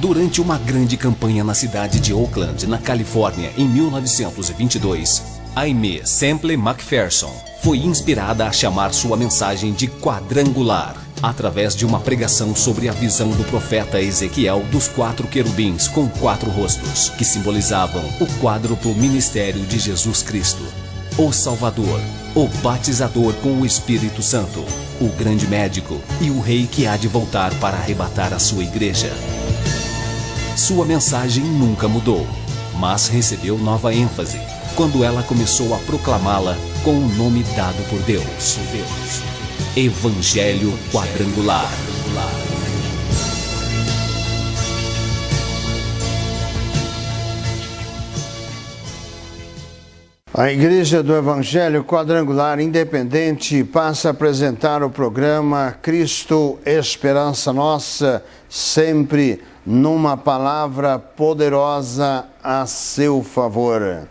Durante uma grande campanha na cidade de Oakland, na Califórnia, em 1922, Aimee Semple McPherson foi inspirada a chamar sua mensagem de quadrangular, através de uma pregação sobre a visão do profeta Ezequiel dos 4 querubins com 4 rostos, que simbolizavam o quádruplo ministério de Jesus Cristo, o Salvador, o batizador com o Espírito Santo, o grande médico e o rei que há de voltar para arrebatar a sua igreja. Sua mensagem nunca mudou, mas recebeu nova ênfase quando ela começou a proclamá-la com o nome dado por Deus. Evangelho Quadrangular. A Igreja do Evangelho Quadrangular Independente passa a apresentar o programa Cristo Esperança Nossa, sempre numa palavra poderosa a seu favor.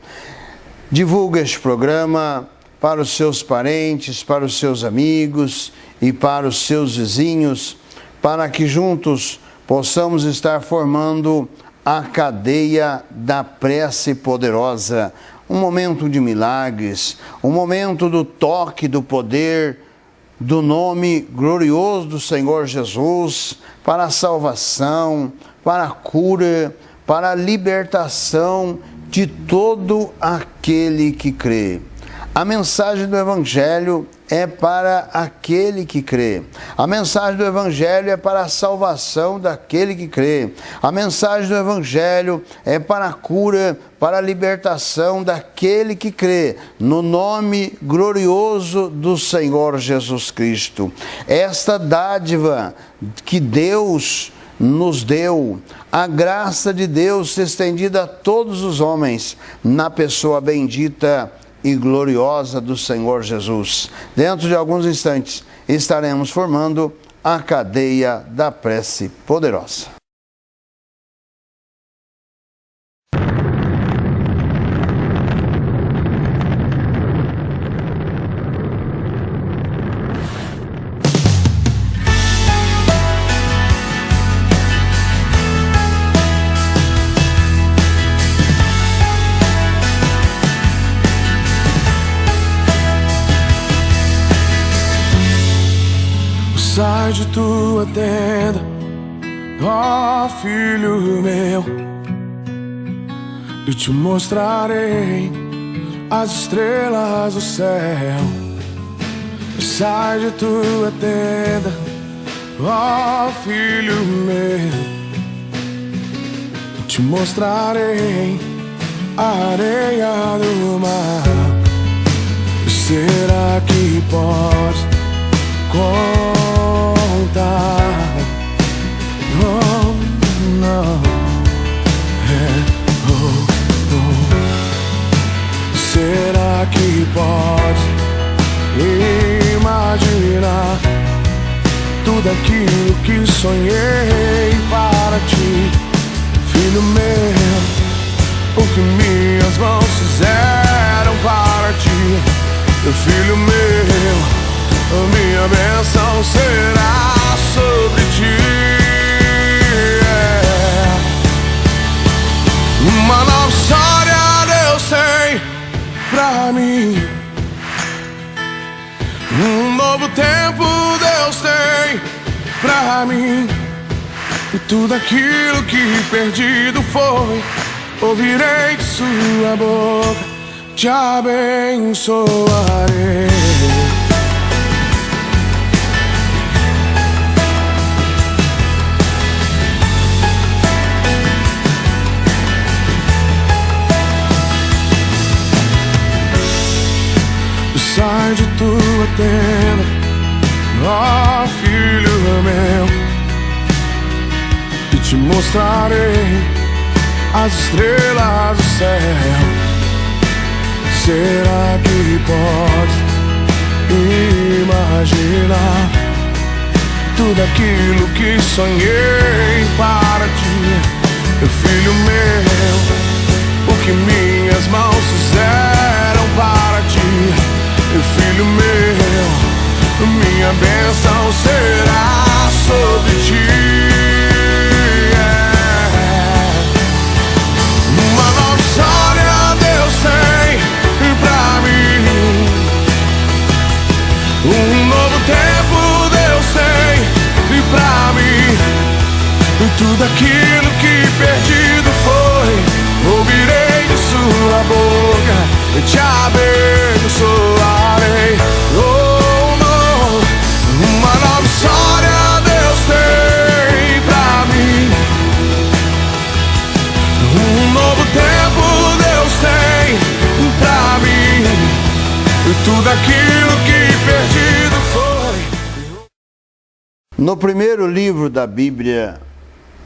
Divulga este programa para os seus parentes, para os seus amigos e para os seus vizinhos, para que juntos possamos estar formando a cadeia da prece poderosa. Um momento de milagres, um momento do toque do poder, do nome glorioso do Senhor Jesus, para a salvação, para a cura, para a libertação de todo aquele que crê. A mensagem do Evangelho é para aquele que crê. A mensagem do Evangelho é para a salvação daquele que crê. A mensagem do Evangelho é para a cura, para a libertação daquele que crê, no nome glorioso do Senhor Jesus Cristo. Esta dádiva que Deus nos deu, a graça de Deus estendida a todos os homens, na pessoa bendita e gloriosa do Senhor Jesus. Dentro de alguns instantes estaremos formando a cadeia da prece poderosa. Sai de tua tenda, ó filho meu, e te mostrarei as estrelas do céu. Sai de tua tenda, ó filho meu, e te mostrarei a areia do mar. Será que podes contar? Oh, não. Será que pode imaginar tudo aquilo que sonhei para ti, filho meu? O que minhas mãos fizeram para ti, filho meu. Minha bênção será sobre ti. Uma nova história Deus tem pra mim. Um novo tempo Deus tem pra mim. E tudo aquilo que perdido foi, ouvirei de sua boca, te abençoarei. Sai de tua tenda, ó filho meu, e te mostrarei as estrelas do céu. Será que podes imaginar tudo aquilo que sonhei para ti, filho meu? O que minhas mãos fizeram para ti, filho meu, minha bênção será sobre ti. No primeiro livro da Bíblia,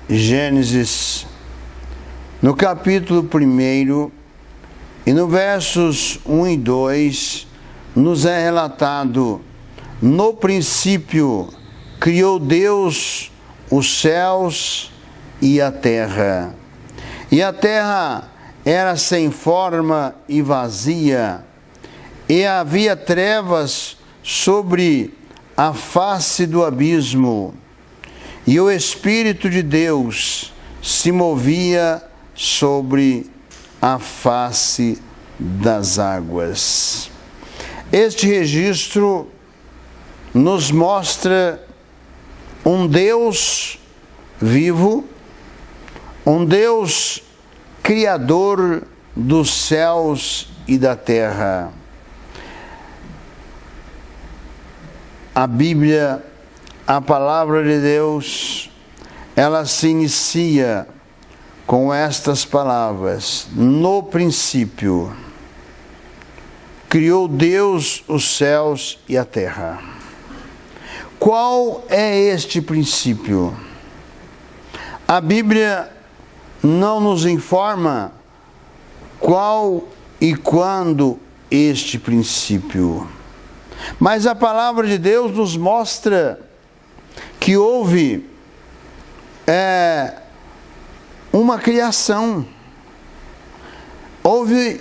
Gênesis, no capítulo 1 e no versos 1 e 2, nos é relatado: no princípio criou Deus os céus e a terra. E a terra era sem forma e vazia, e havia trevas sobre a face do abismo, e o Espírito de Deus se movia sobre a face das águas. Este registro nos mostra um Deus vivo, um Deus criador dos céus e da terra. A Bíblia, a palavra de Deus, ela se inicia com estas palavras: no princípio criou Deus os céus e a terra. Qual é este princípio? A Bíblia não nos informa qual e quando este princípio, mas a palavra de Deus nos mostra que houve uma criação, houve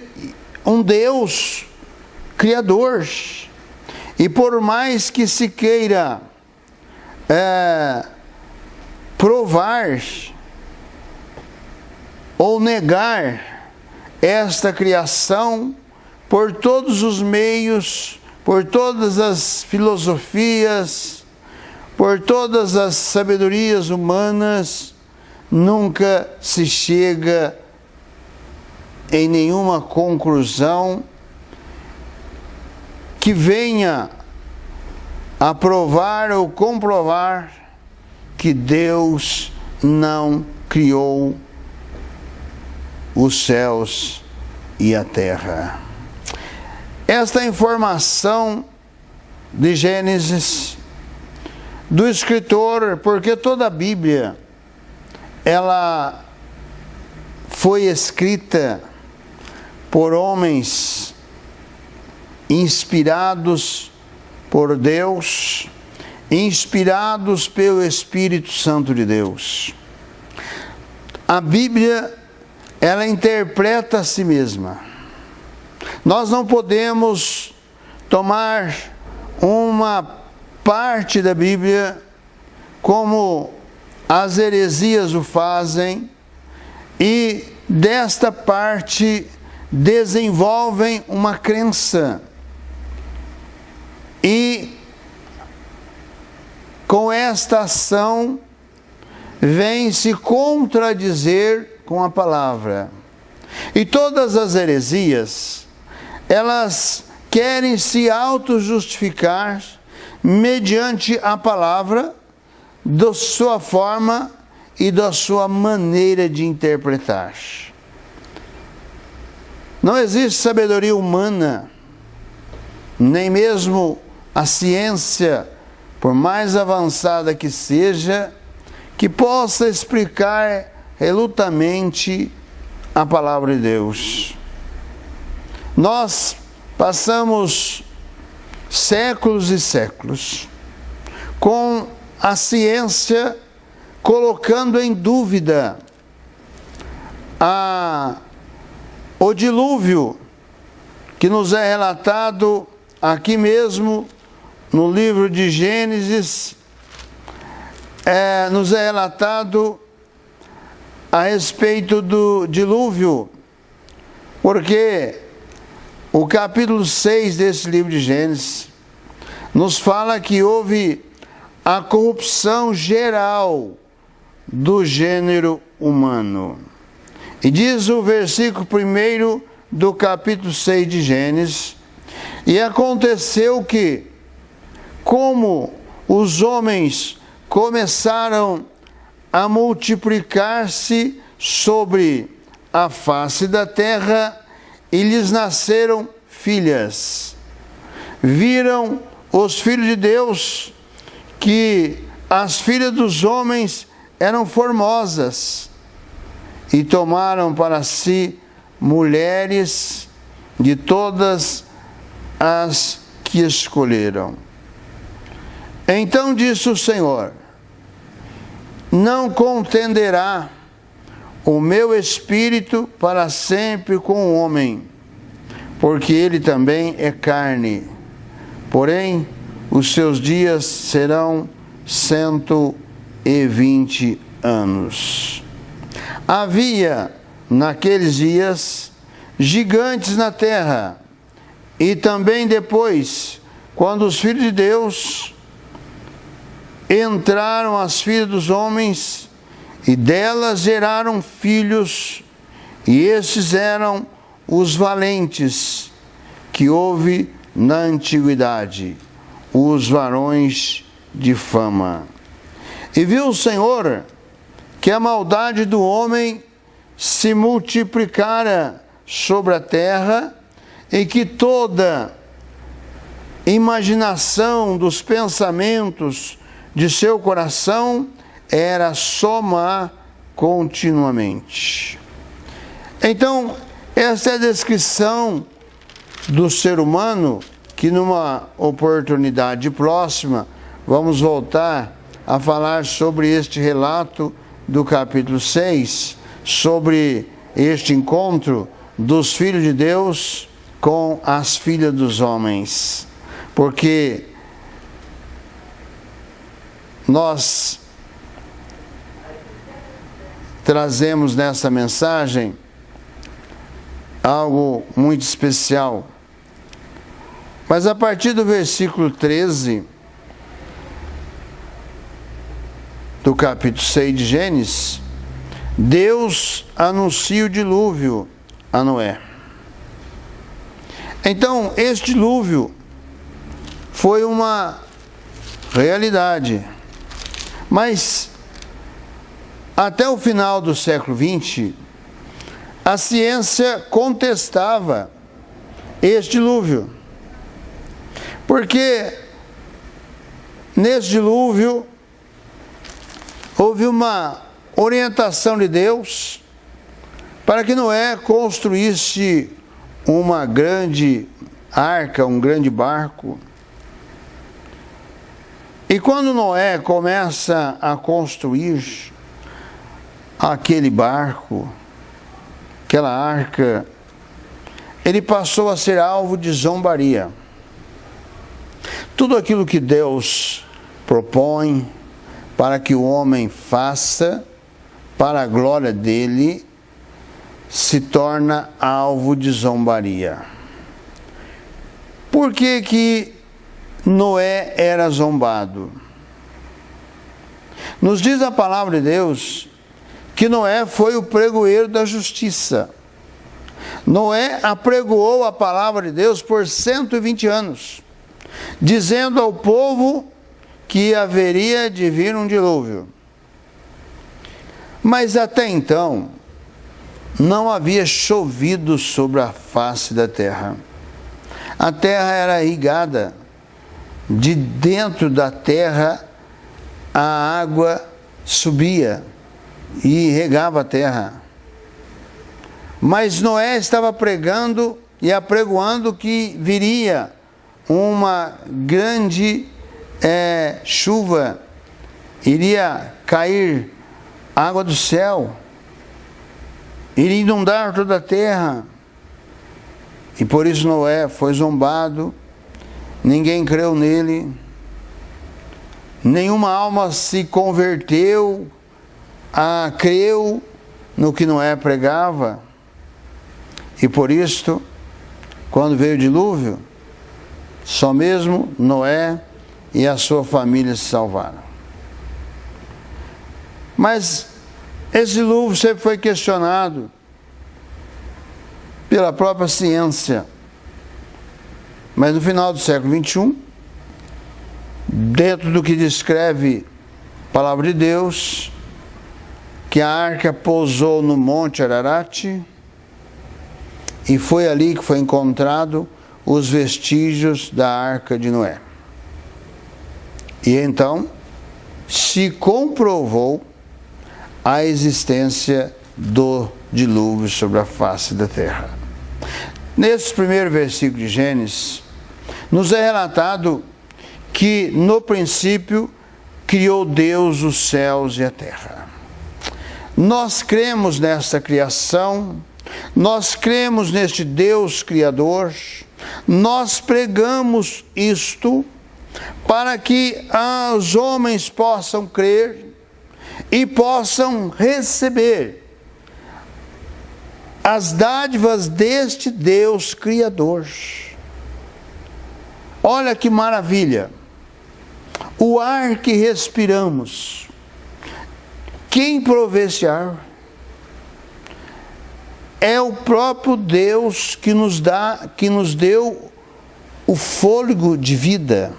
um Deus criador, e por mais que se queira provar ou negar esta criação por todos os meios, por todas as filosofias, por todas as sabedorias humanas, nunca se chega em nenhuma conclusão que venha a provar ou comprovar que Deus não criou os céus e a terra. Esta informação de Gênesis, do escritor, porque toda a Bíblia, ela foi escrita por homens inspirados por Deus, inspirados pelo Espírito Santo de Deus. A Bíblia, ela interpreta a si mesma. Nós não podemos tomar uma parte da Bíblia como as heresias o fazem, e desta parte desenvolvem uma crença, e com esta ação vem se contradizer com a palavra. E todas as heresias, elas querem se auto-justificar mediante a palavra, da sua forma e da sua maneira de interpretar. Não existe sabedoria humana, nem mesmo a ciência, por mais avançada que seja, que possa explicar relutamente a palavra de Deus. Nós passamos séculos e séculos com a ciência colocando em dúvida o dilúvio que nos é relatado aqui mesmo no livro de Gênesis. Nos é relatado a respeito do dilúvio, porque o capítulo 6 desse livro de Gênesis nos fala que houve a corrupção geral do gênero humano. E diz o versículo 1 do capítulo 6 de Gênesis: e aconteceu que, como os homens começaram a multiplicar-se sobre a face da terra, e lhes nasceram filhas, viram os filhos de Deus que as filhas dos homens eram formosas e tomaram para si mulheres de todas as que escolheram. Então disse o Senhor: não contenderá o meu espírito para sempre com o homem, porque ele também é carne. Porém, os seus dias serão 120 anos. Havia naqueles dias gigantes na terra, e também depois, quando os filhos de Deus entraram as filhas dos homens, e delas geraram filhos, e esses eram os valentes que houve na antiguidade, os varões de fama. E viu o Senhor que a maldade do homem se multiplicara sobre a terra, e que toda imaginação dos pensamentos de seu coração era só má continuamente. Então, essa é a descrição do ser humano, que numa oportunidade próxima vamos voltar a falar sobre este relato do capítulo 6, sobre este encontro dos filhos de Deus com as filhas dos homens, porque nós trazemos nessa mensagem algo muito especial. Mas a partir do versículo 13 do capítulo 6 de Gênesis, Deus anuncia o dilúvio a Noé. Então, este dilúvio foi uma realidade, mas até o final do século XX, a ciência contestava este dilúvio, porque nesse dilúvio houve uma orientação de Deus para que Noé construísse uma grande arca, um grande barco. E quando Noé começa a construir aquele barco, aquela arca, ele passou a ser alvo de zombaria. Tudo aquilo que Deus propõe para que o homem faça para a glória dele se torna alvo de zombaria. Por que que Noé era zombado? Nos diz a palavra de Deus que Noé foi o pregoeiro da justiça. Noé apregoou a palavra de Deus por 120 anos, dizendo ao povo que haveria de vir um dilúvio. Mas até então, não havia chovido sobre a face da terra. A terra era irrigada. De dentro da terra, a água subia e regava a terra. Mas Noé estava pregando e apregoando que viria uma grande chuva, iria cair água do céu, iria inundar toda a terra. E por isso Noé foi zombado, ninguém creu nele, nenhuma alma se converteu, creu no que Noé pregava. E por isso, quando veio o dilúvio, só mesmo Noé e a sua família se salvaram. Mas esse dilúvio sempre foi questionado pela própria ciência. Mas no final do século XXI, dentro do que descreve a palavra de Deus, que a arca pousou no Monte Ararat, e foi ali que foi encontrado os vestígios da arca de Noé. E então, se comprovou a existência do dilúvio sobre a face da terra. Nesse primeiro versículo de Gênesis, nos é relatado que no princípio criou Deus os céus e a terra. Nós cremos nesta criação, nós cremos neste Deus Criador, nós pregamos isto para que os homens possam crer e possam receber as dádivas deste Deus Criador. Olha que maravilha! O ar que respiramos, quem provê esse ar? É o próprio Deus que nos deu o fôlego de vida.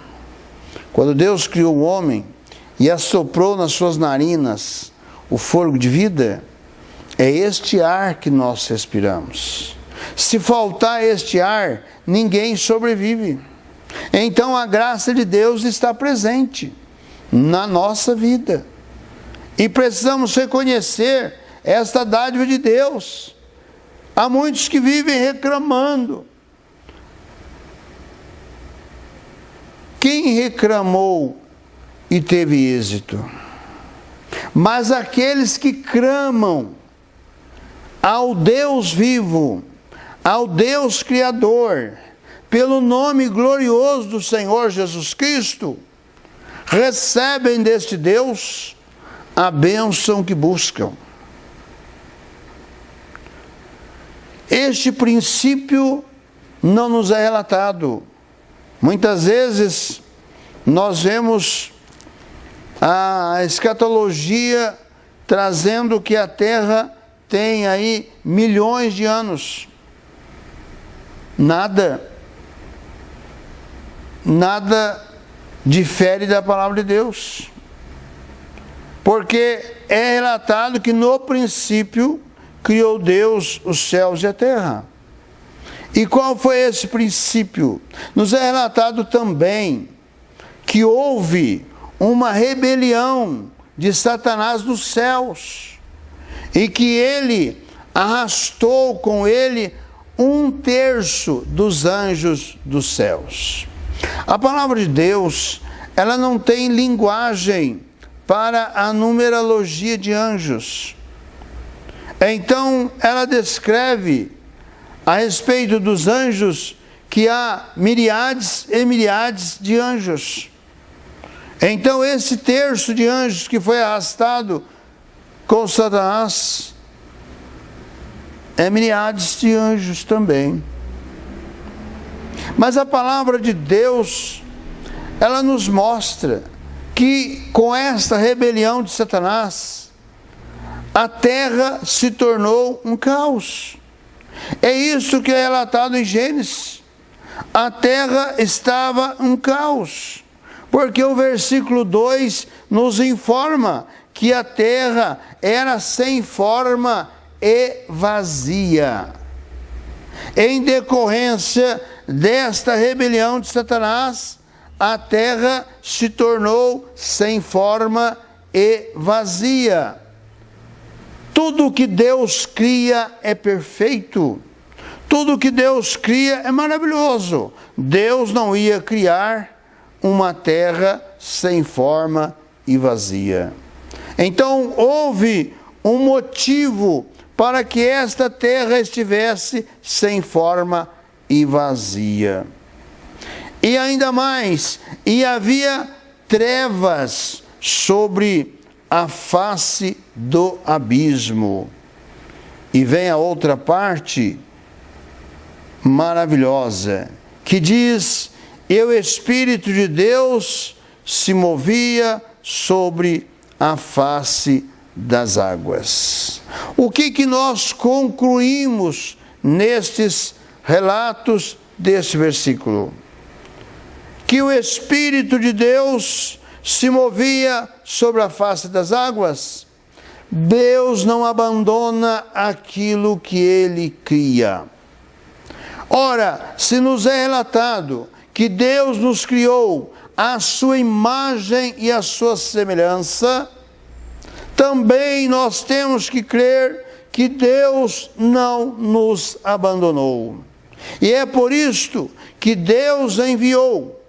Quando Deus criou o homem e assoprou nas suas narinas o fôlego de vida, é este ar que nós respiramos. Se faltar este ar, ninguém sobrevive. Então a graça de Deus está presente na nossa vida. E precisamos reconhecer esta dádiva de Deus. Há muitos que vivem reclamando. Quem reclamou e teve êxito? Mas aqueles que clamam ao Deus vivo, ao Deus Criador, pelo nome glorioso do Senhor Jesus Cristo, recebem deste Deus a bênção que buscam. Este princípio não nos é relatado. Muitas vezes nós vemos a escatologia trazendo que a Terra tem aí milhões de anos. Nada difere da palavra de Deus. Porque é relatado que no princípio criou Deus os céus e a terra. E qual foi esse princípio? Nos é relatado também que houve uma rebelião de Satanás nos céus e que ele arrastou com ele 1/3 dos anjos dos céus. A palavra de Deus, ela não tem linguagem para a numerologia de anjos. Então, ela descreve a respeito dos anjos que há milhares e milhares de anjos. Então, esse 1/3 de anjos que foi arrastado com Satanás é milhares de anjos também. Mas a palavra de Deus, ela nos mostra que com esta rebelião de Satanás, a terra se tornou um caos. É isso que é relatado em Gênesis. A terra estava um caos, porque o versículo 2 nos informa que a terra era sem forma e vazia. Em decorrência desta rebelião de Satanás, a terra se tornou sem forma e vazia. Tudo que Deus cria é perfeito. Tudo que Deus cria é maravilhoso. Deus não ia criar uma terra sem forma e vazia. Então houve um motivo para que esta terra estivesse sem forma e vazia. E ainda mais, e havia trevas sobre a face do abismo. E vem a outra parte maravilhosa, que diz: e o Espírito de Deus se movia sobre a face das águas. O que nós concluímos nestes relatos deste versículo? Que o Espírito de Deus se movia sobre a face das águas. Deus não abandona aquilo que Ele cria. Ora, se nos é relatado que Deus nos criou à sua imagem e à sua semelhança, também nós temos que crer que Deus não nos abandonou. E é por isto que Deus enviou,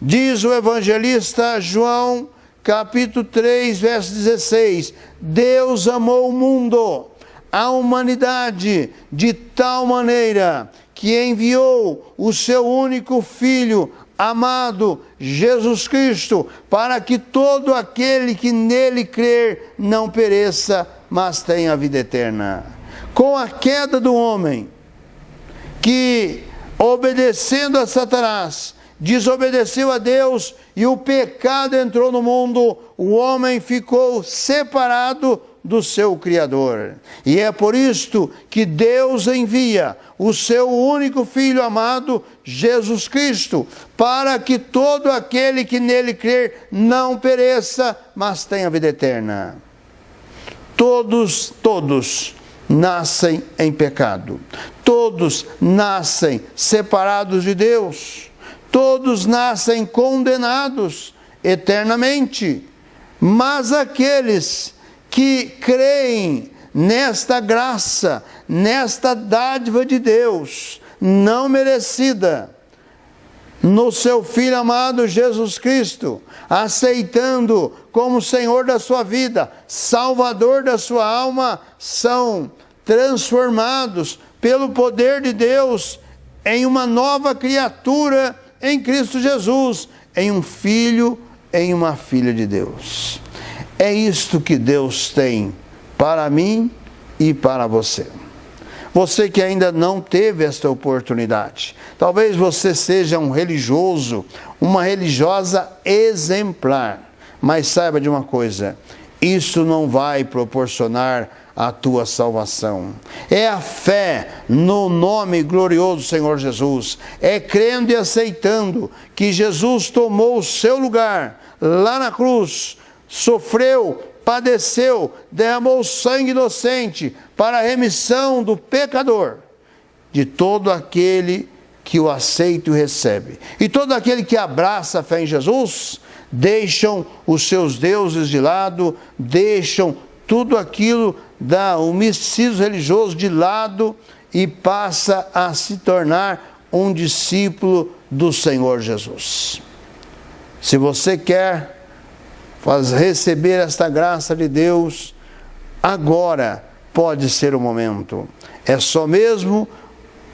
diz o evangelista João, capítulo 3, verso 16, Deus amou o mundo, a humanidade, de tal maneira que enviou o seu único Filho, amado Jesus Cristo, para que todo aquele que nele crer não pereça, mas tenha a vida eterna. Com a queda do homem, que obedecendo a Satanás, desobedeceu a Deus e o pecado entrou no mundo, o homem ficou separado do seu Criador. E é por isto que Deus envia o seu único Filho amado, Jesus Cristo, para que todo aquele que nele crer não pereça, mas tenha vida eterna. Todos nascem em pecado. Todos nascem separados de Deus. Todos nascem condenados eternamente. Mas aqueles que creem nesta graça, nesta dádiva de Deus, não merecida, no seu Filho amado Jesus Cristo, aceitando como Senhor da sua vida, Salvador da sua alma, são transformados pelo poder de Deus em uma nova criatura em Cristo Jesus, em um filho, em uma filha de Deus. É isto que Deus tem para mim e para você. Você que ainda não teve esta oportunidade, talvez você seja um religioso, uma religiosa exemplar, mas saiba de uma coisa, isso não vai proporcionar a tua salvação. É a fé no nome glorioso do Senhor Jesus, é crendo e aceitando que Jesus tomou o seu lugar lá na cruz, sofreu, padeceu, derramou sangue inocente para a remissão do pecador, de todo aquele que o aceita e recebe. E todo aquele que abraça a fé em Jesus, deixam os seus deuses de lado, deixam tudo aquilo o misticismo religioso de lado e passa a se tornar um discípulo do Senhor Jesus. Se você quer receber esta graça de Deus, agora pode ser o momento. É só mesmo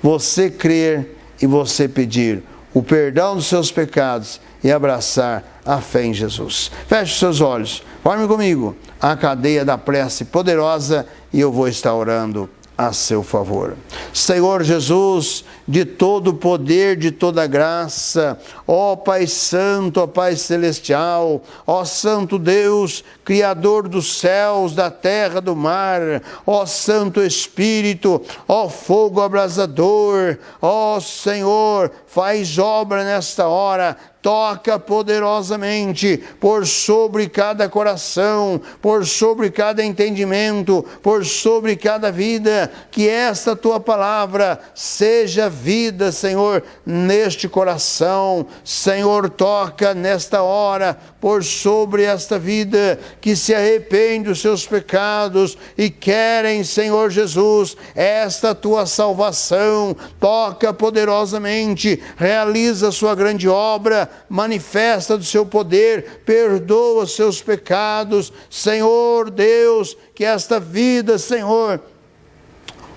você crer e você pedir o perdão dos seus pecados e abraçar a fé em Jesus. Feche os seus olhos, forme comigo a cadeia da prece poderosa e eu vou estar orando a seu favor. Senhor Jesus, de todo poder, de toda graça, ó Pai Santo, ó Pai Celestial, ó Santo Deus, Criador dos céus, da terra, do mar, ó Santo Espírito, ó fogo abrasador, ó Senhor, faz obra nesta hora, toca poderosamente por sobre cada coração, por sobre cada entendimento, por sobre cada vida, que esta tua palavra seja vida, Senhor, neste coração. Senhor, toca nesta hora por sobre esta vida que se arrepende dos seus pecados e querem, Senhor Jesus, esta tua salvação. Toca poderosamente, realiza a sua grande obra, manifesta do seu poder, perdoa os seus pecados, Senhor Deus, que esta vida, Senhor,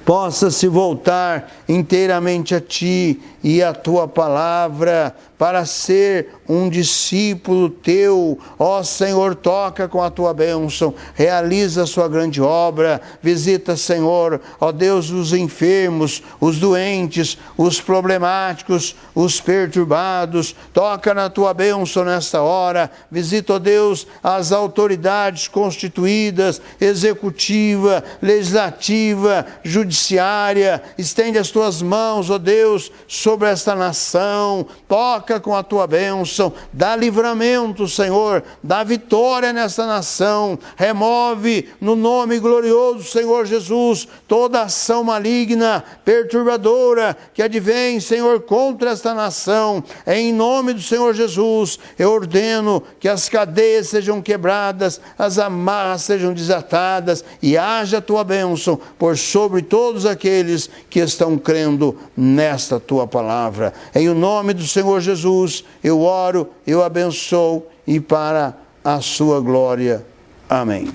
possa se voltar inteiramente a Ti e a Tua palavra, para ser um discípulo Teu. Ó Senhor, toca com a Tua bênção, realiza a Sua grande obra, visita, Senhor, ó Deus, os enfermos, os doentes, os problemáticos, os perturbados, toca na Tua bênção nesta hora, visita, ó Deus, as autoridades constituídas, executiva, legislativa, judiciária, estende as Tuas mãos, ó Deus, sobre sobre esta nação, toca com a tua bênção, dá livramento, Senhor, dá vitória nesta nação, remove no nome glorioso do Senhor Jesus toda ação maligna, perturbadora, que advém, Senhor, contra esta nação. Em nome do Senhor Jesus, eu ordeno que as cadeias sejam quebradas, as amarras sejam desatadas e haja a tua bênção por sobre todos aqueles que estão crendo nesta tua palavra. Em o nome do Senhor Jesus, eu oro, eu abençoo e para a sua glória. Amém.